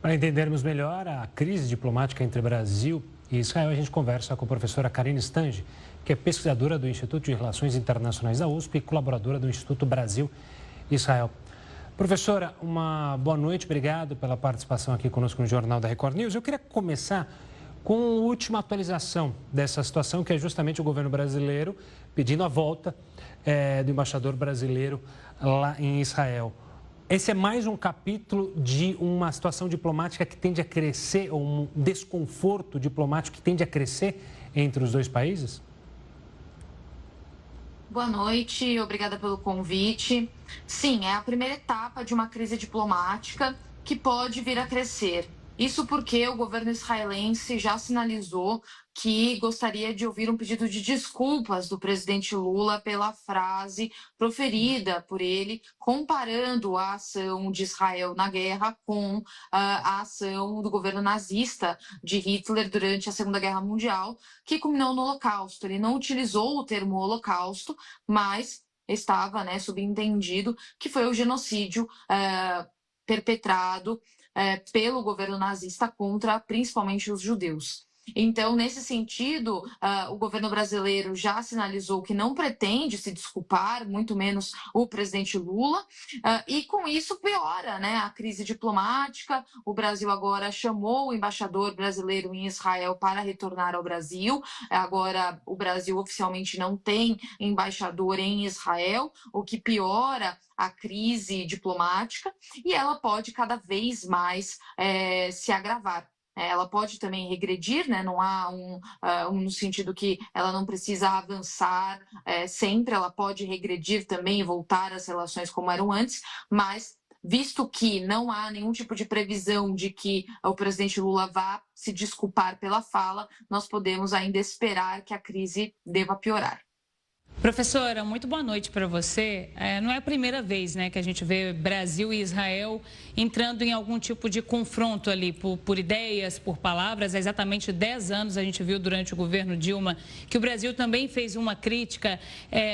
Para entendermos melhor a crise diplomática entre Brasil e Israel, a gente conversa com a professora Karine Stange, que é pesquisadora do Instituto de Relações Internacionais da USP e colaboradora do Instituto Brasil-Israel. Professora, uma boa noite, obrigado pela participação aqui conosco no Jornal da Record News. Eu queria começar com a última atualização dessa situação, que é justamente o governo brasileiro pedindo a volta do embaixador brasileiro lá em Israel. Esse é mais um capítulo de uma situação diplomática que tende a crescer, ou um desconforto diplomático que tende a crescer entre os dois países? Boa noite, obrigada pelo convite. Sim, é a primeira etapa de uma crise diplomática que pode vir a crescer. Isso porque o governo israelense já sinalizou que gostaria de ouvir um pedido de desculpas do presidente Lula pela frase proferida por ele, comparando a ação de Israel na guerra com a ação do governo nazista de Hitler durante a Segunda Guerra Mundial, que culminou no Holocausto. Ele não utilizou o termo Holocausto, mas estava, subentendido que foi o genocídio perpetrado pelo governo nazista contra principalmente os judeus. Então, nesse sentido, o governo brasileiro já sinalizou que não pretende se desculpar, muito menos o presidente Lula, e com isso piora, a crise diplomática. O Brasil agora chamou o embaixador brasileiro em Israel para retornar ao Brasil. Agora, o Brasil oficialmente não tem embaixador em Israel, o que piora a crise diplomática, e ela pode cada vez mais se agravar. Ela pode também regredir, não há no sentido que ela não precisa avançar sempre, ela pode regredir também e voltar às relações como eram antes, mas visto que não há nenhum tipo de previsão de que o presidente Lula vá se desculpar pela fala, nós podemos ainda esperar que a crise deva piorar. Professora, muito boa noite para você. Não é a primeira vez, que a gente vê Brasil e Israel entrando em algum tipo de confronto ali por ideias, por palavras. Há exatamente 10 anos a gente viu durante o governo Dilma que o Brasil também fez uma crítica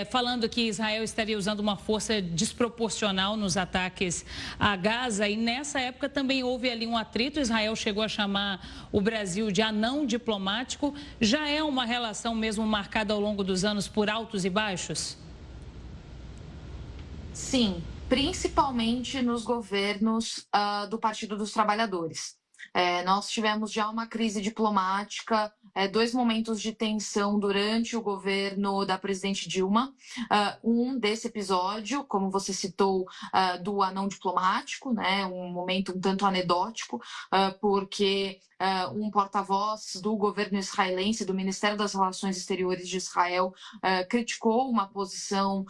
falando que Israel estaria usando uma força desproporcional nos ataques a Gaza, e nessa época também houve ali um atrito. Israel chegou a chamar o Brasil de anão diplomático. Já é uma relação mesmo marcada ao longo dos anos por altos e baixos? Sim, principalmente nos governos do Partido dos Trabalhadores. Nós tivemos já uma crise diplomática, 2 momentos de tensão durante o governo da presidente Dilma. Um desse episódio, como você citou, do anão diplomático, um momento um tanto anedótico, porque um porta-voz do governo israelense, do Ministério das Relações Exteriores de Israel, criticou uma posição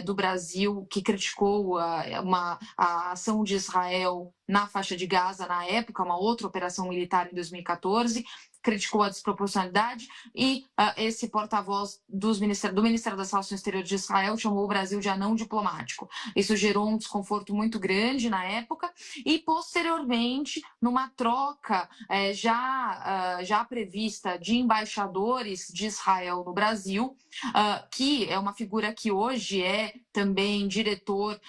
do Brasil, que criticou a ação de Israel na faixa de Gaza na época, uma outra operação militar em 2014, criticou a desproporcionalidade, e esse porta-voz do Ministério das Relações Exteriores de Israel chamou o Brasil de anão diplomático. Isso gerou um desconforto muito grande na época, e posteriormente, numa troca já prevista de embaixadores de Israel no Brasil, que é uma figura que hoje é também diretor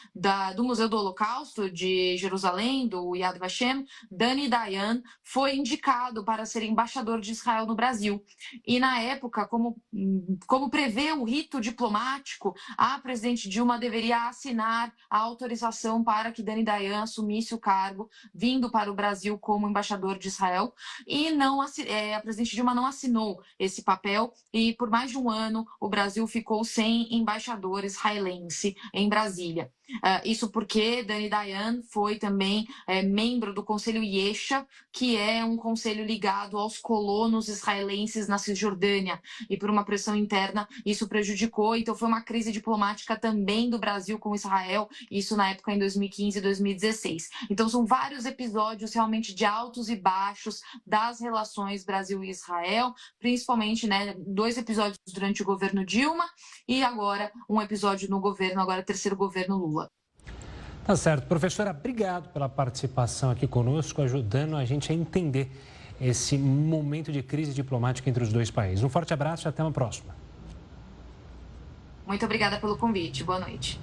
do Museu do Holocausto de Jerusalém, do Yad Vashem, Dani Dayan, foi indicado para ser embaixador de Israel no Brasil. E na época, como prevê o rito diplomático, a presidente Dilma deveria assinar a autorização para que Dani Dayan assumisse o cargo, vindo para o Brasil como embaixador de Israel, e a presidente Dilma não assinou esse papel, e por mais de um ano o Brasil ficou sem embaixador israelense em Brasília. Isso porque Dani Dayan foi também membro do Conselho Yesha, que é um conselho ligado aos colonos israelenses na Cisjordânia, e por uma pressão interna isso prejudicou. Então foi uma crise diplomática também do Brasil com Israel, isso na época em 2015 e 2016. Então são vários episódios realmente de altos e baixos das relações Brasil e Israel, principalmente 2 episódios durante o governo Dilma e agora um episódio no governo, agora terceiro governo Lula. Tá certo. Professora, obrigado pela participação aqui conosco, ajudando a gente a entender esse momento de crise diplomática entre os dois países. Um forte abraço e até uma próxima. Muito obrigada pelo convite. Boa noite.